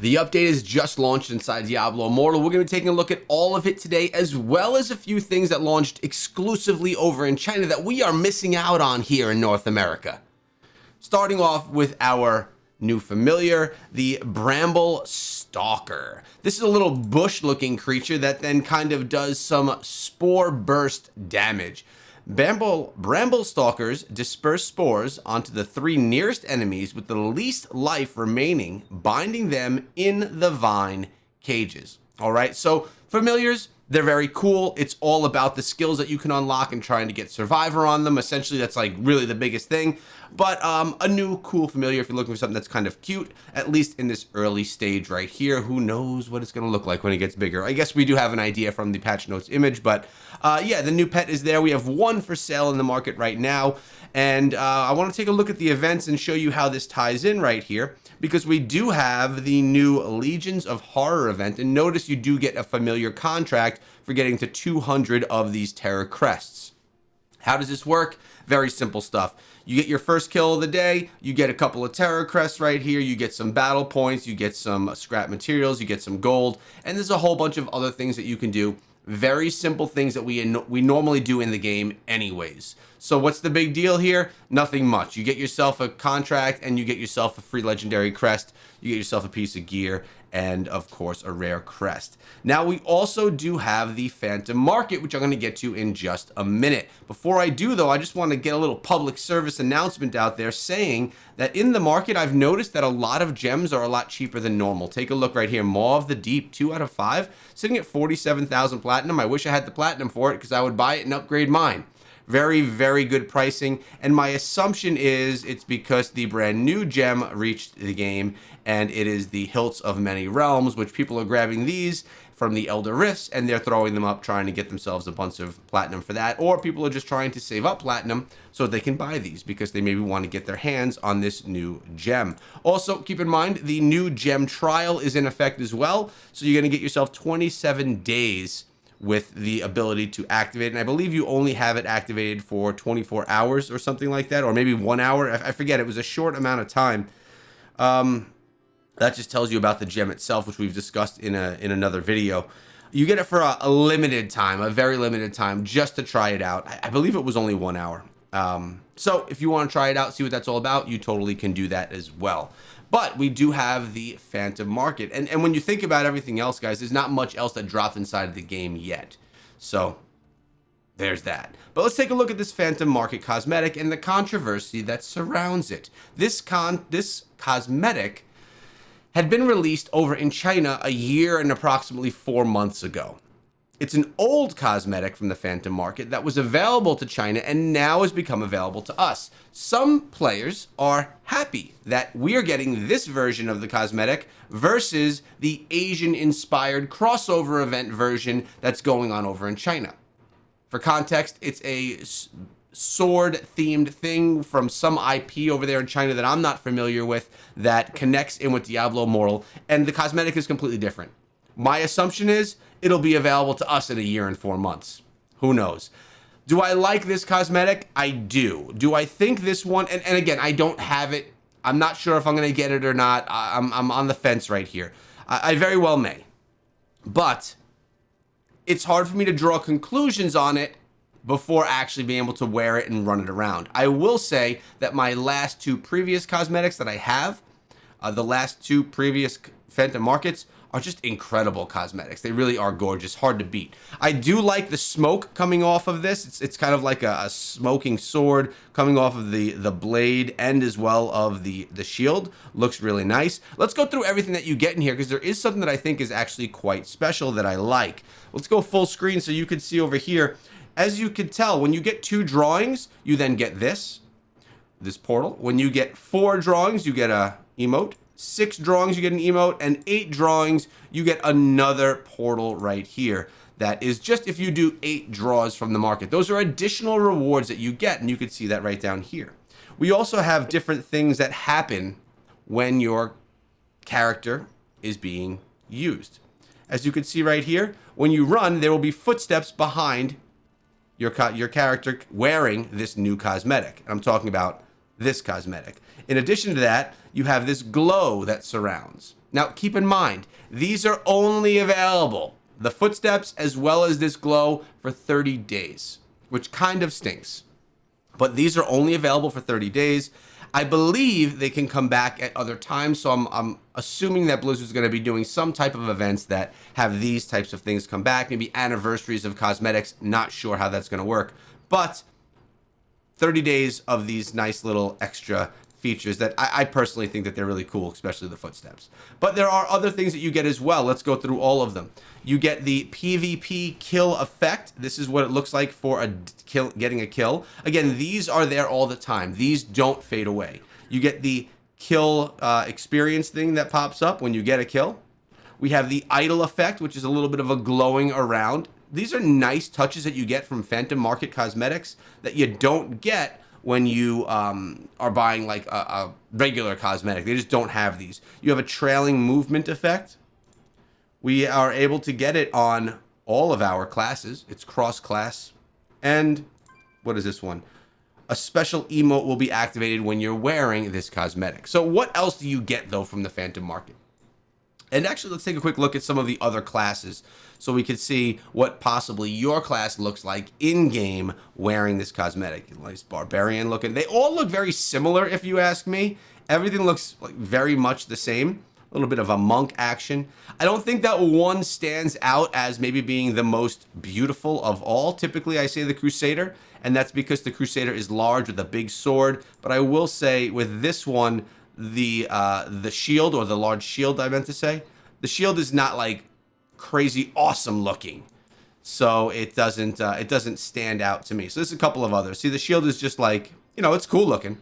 The update is just launched inside Diablo Immortal. We're going to be taking a look at all of it today, as well as a few things that launched exclusively over in China that we are missing out on here in North America. Starting off with our new familiar, the Bramble Stalker. This is a little bush-looking creature that then kind of does some spore burst damage. Bramble Stalkers disperse spores onto the 3 nearest enemies with the least life remaining, binding them in the vine cages. All right, so familiars, they're very cool. It's all about the skills that you can unlock and trying to get Survivor on them. Essentially, that's like really the biggest thing. But a new cool familiar if you're looking for something that's kind of cute, at least in this early stage right here. Who knows what it's going to look like when it gets bigger. I guess we do have an idea from the patch notes image, but yeah, the new pet is there. We have one for sale in the market right now. And I want to take a look at the events and show you how this ties in right here, because we do have the new Legions of Horror event. And notice you do get a familiar contract for getting to 200 of these Terror Crests. How does this work? Very simple stuff. You get your first kill of the day, you get a couple of Terror Crests right here, you get some battle points, you get some scrap materials, you get some gold, and there's a whole bunch of other things that you can do. Very simple things that we normally do in the game anyways. So what's the big deal here? Nothing much. You get yourself a contract and you get yourself a free legendary crest. You get yourself a piece of gear and of course a rare crest. Now we also do have the Phantom Market, which I'm going to get to in just a minute. Before I do though, I just want to get a little public service announcement out there saying that in the market I've noticed that a lot of gems are a lot cheaper than normal. Take a look right here. Maw of the Deep, 2 out of 5, sitting at 47,000 platinum. I wish I had the platinum for it because I would buy it and upgrade mine. Very, very good pricing, and my assumption is it's because the brand new gem reached the game, and it is the Hilts of Many Realms, which people are grabbing these from the Elder Rifts, and they're throwing them up, trying to get themselves a bunch of platinum for that, or people are just trying to save up platinum so they can buy these, because they maybe want to get their hands on this new gem. Also, keep in mind, the new gem trial is in effect as well, so you're going to get yourself 27 days with the ability to activate, and I believe you only have it activated for 24 hours or something like that, or maybe 1 hour. I forget. It was a short amount of time. That just tells you about the gem itself, which we've discussed in another video. You get it for a limited time, a very limited time, just to try it out. I believe it was only 1 hour. So if you want to try it out, see what that's all about, you totally can do that as well. But we do have the Phantom Market. And when you think about everything else, guys, there's not much else that dropped inside of the game yet. So there's that. But let's take a look at this Phantom Market cosmetic and the controversy that surrounds it. This cosmetic had been released over in China a year and approximately 4 months ago. It's an old cosmetic from the Phantom Market that was available to China and now has become available to us. Some players are happy that we are getting this version of the cosmetic versus the Asian-inspired crossover event version that's going on over in China. For context, it's a sword-themed thing from some IP over there in China that I'm not familiar with that connects in with Diablo Immortal, and the cosmetic is completely different. My assumption is it'll be available to us in a year and 4 months. Who knows? Do I like this cosmetic? I do. Do I think this one, and again, I don't have it. I'm not sure if I'm going to get it or not. I'm on the fence right here. I very well may. But it's hard for me to draw conclusions on it before actually being able to wear it and run it around. I will say that my last 2 previous cosmetics that I have, the last 2 previous Phantom Markets, are just incredible cosmetics. They really are gorgeous, hard to beat. I do like the smoke coming off of this. It's kind of like a smoking sword coming off of the blade and as well of the shield. Looks really nice. Let's go through everything that you get in here because there is something that I think is actually quite special that I like. Let's go full screen so you can see over here. As you can tell, when you get 2 drawings, you then get this portal. When you get 4 drawings, you get a emote. 6 drawings, you get an emote, and 8 drawings, you get another portal right here. That is just if you do 8 draws from the market. Those are additional rewards that you get, and you can see that right down here. We also have different things that happen when your character is being used. As you can see right here, when you run, there will be footsteps behind your character wearing this new cosmetic. I'm talking about this cosmetic. In addition to that, you have this glow that surrounds. Now, keep in mind, these are only available, the footsteps as well as this glow, for 30 days, which kind of stinks. But these are only available for 30 days. I believe they can come back at other times, so I'm assuming that Blizzard's going to be doing some type of events that have these types of things come back, maybe anniversaries of cosmetics. Not sure how that's going to work, but 30 days of these nice little extra features that I personally think that they're really cool, especially the footsteps. But there are other things that you get as well. Let's go through all of them. You get the PvP kill effect. This is what it looks like for getting a kill. Again, these are there all the time. These don't fade away. You get the kill experience thing that pops up when you get a kill. We have the idle effect, which is a little bit of a glowing around. These are nice touches that you get from Phantom Market cosmetics that you don't get when you are buying like a regular cosmetic. They just don't have these. You have a trailing movement effect. We are able to get it on all of our classes. It's cross-class. And what is this one? A special emote will be activated when you're wearing this cosmetic. So what else do you get, though, from the Phantom Market? And actually, let's take a quick look at some of the other classes so we could see what possibly your class looks like in-game wearing this cosmetic. Nice barbarian looking. They all look very similar, if you ask me. Everything looks like very much the same. A little bit of a monk action. I don't think that one stands out as maybe being the most beautiful of all. Typically, I say the Crusader, and that's because the Crusader is large with a big sword. But I will say with this one, the shield, or the large shield I meant to say, the shield is not like crazy awesome looking, so it doesn't stand out to me. So there's a couple of others. See, the shield is just like, you know, it's cool looking,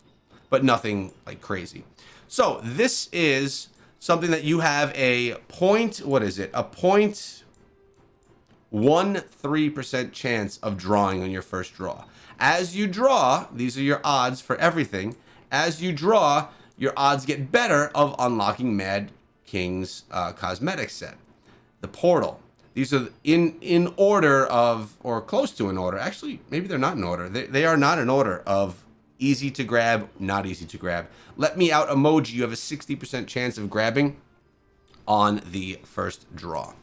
but nothing like crazy. So this is something that you have a point, what is it, a 0.13% chance of drawing on your first draw. As you draw, these are your odds for everything. As you draw, your odds get better of unlocking Mad King's cosmetic set. The portal. These are in order of, or close to in order. Actually, maybe they're not in order. They are not in order of easy to grab, not easy to grab. Let me out emoji. You have a 60% chance of grabbing on the first draw.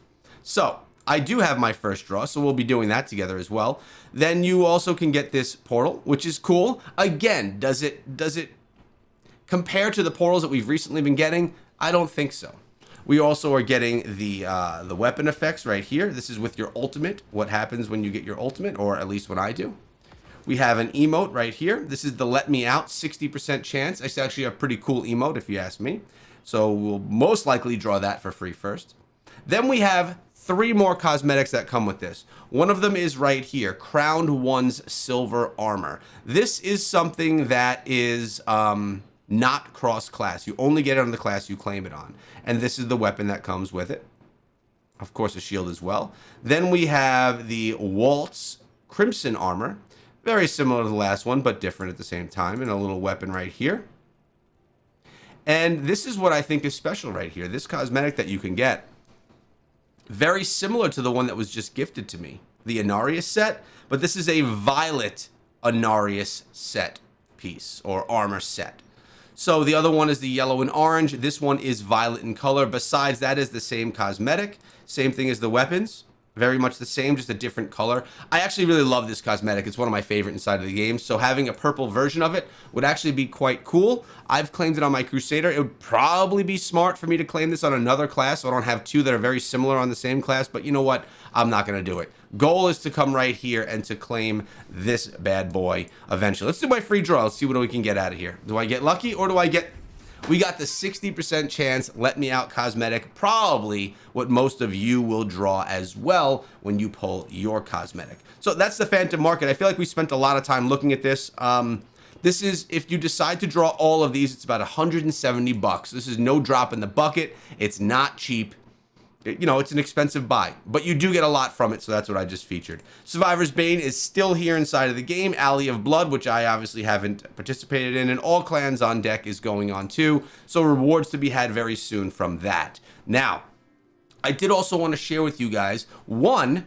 So I do have my first draw, so we'll be doing that together as well. Then you also can get this portal, which is cool. Again, does it compare to the portals that we've recently been getting? I don't think so. We also are getting the weapon effects right here. This is with your ultimate, what happens when you get your ultimate, or at least when I do. We have an emote right here. This is the Let Me Out, 60% chance. It's actually a pretty cool emote if you ask me. So we'll most likely draw that for free first. Then we have 3 more cosmetics that come with this. One of them is right here, Crowned One's Silver Armor. This is something that is not cross-class. You only get it on the class you claim it on. And this is the weapon that comes with it. Of course, a shield as well. Then we have the Waltz Crimson Armor. Very similar to the last one, but different at the same time. And a little weapon right here. And this is what I think is special right here. This cosmetic that you can get. Very similar to the one that was just gifted to me. The Inarius set. But this is a Violet Inarius set piece. Or armor set. So the other one is the yellow and orange. This one is violet in color. Besides, that is the same cosmetic. Same thing as the weapons. Very much the same, just a different color. I actually really love this cosmetic. It's one of my favorite inside of the game. So having a purple version of it would actually be quite cool. I've claimed it on my Crusader. It would probably be smart for me to claim this on another class, so I don't have 2 that are very similar on the same class. But you know what? I'm not going to do it. Goal is to come right here and to claim this bad boy eventually. Let's do my free draw. Let's see what we can get out of here. Do I get lucky, or do I get... We got the 60% chance Let Me Out cosmetic, probably what most of you will draw as well when you pull your cosmetic. So that's the Phantom Market. I feel like we spent a lot of time looking at this. This is, if you decide to draw all of these, it's about 170 bucks. This is no drop in the bucket. It's not cheap. You know, it's an expensive buy, but you do get a lot from it, so that's what I just featured. Survivor's Bane is still here inside of the game. Alley of Blood, which I obviously haven't participated in, and All Clans on Deck is going on too, so rewards to be had very soon from that. Now, I did also want to share with you guys, a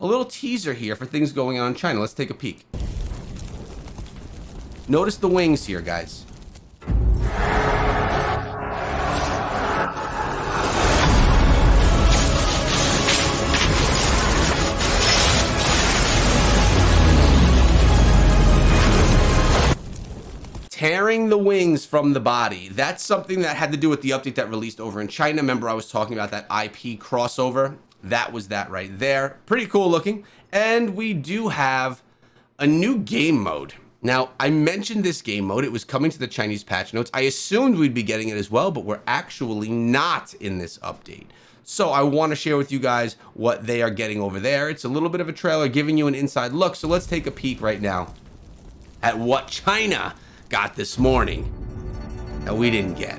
little teaser here for things going on in China. Let's take a peek. Notice the wings here, guys. the wings from the body. That's something that had to do with the update that released over in China. Remember, I was talking about that IP crossover. That was that right there. Pretty cool looking. And we do have a new game mode. Now, I mentioned this game mode. It was coming to the Chinese patch notes. I assumed we'd be getting it as well, but we're actually not in this update. So I want to share with you guys what they are getting over there. It's a little bit of a trailer giving you an inside look. So let's take a peek right now at what China got this morning that we didn't get.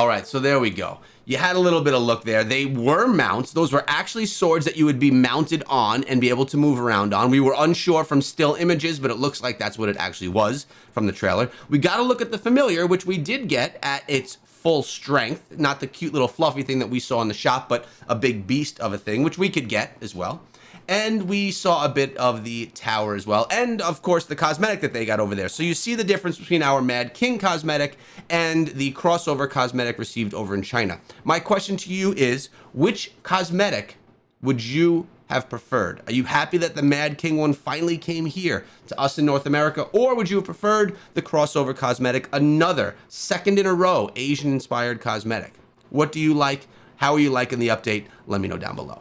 All right, so there we go. You had a little bit of look there. They were mounts. Those were actually swords that you would be mounted on and be able to move around on. We were unsure from still images, but it looks like that's what it actually was from the trailer. We got to look at the familiar, which we did get at its full strength. Not the cute little fluffy thing that we saw in the shop, but a big beast of a thing, which we could get as well. And we saw a bit of the tower as well. And of course, the cosmetic that they got over there. So you see the difference between our Mad King cosmetic and the crossover cosmetic received over in China. My question to you is, which cosmetic would you have preferred? Are you happy that the Mad King one finally came here to us in North America? Or would you have preferred the crossover cosmetic, another second in a row Asian inspired cosmetic? What do you like? How are you liking the update? Let me know down below.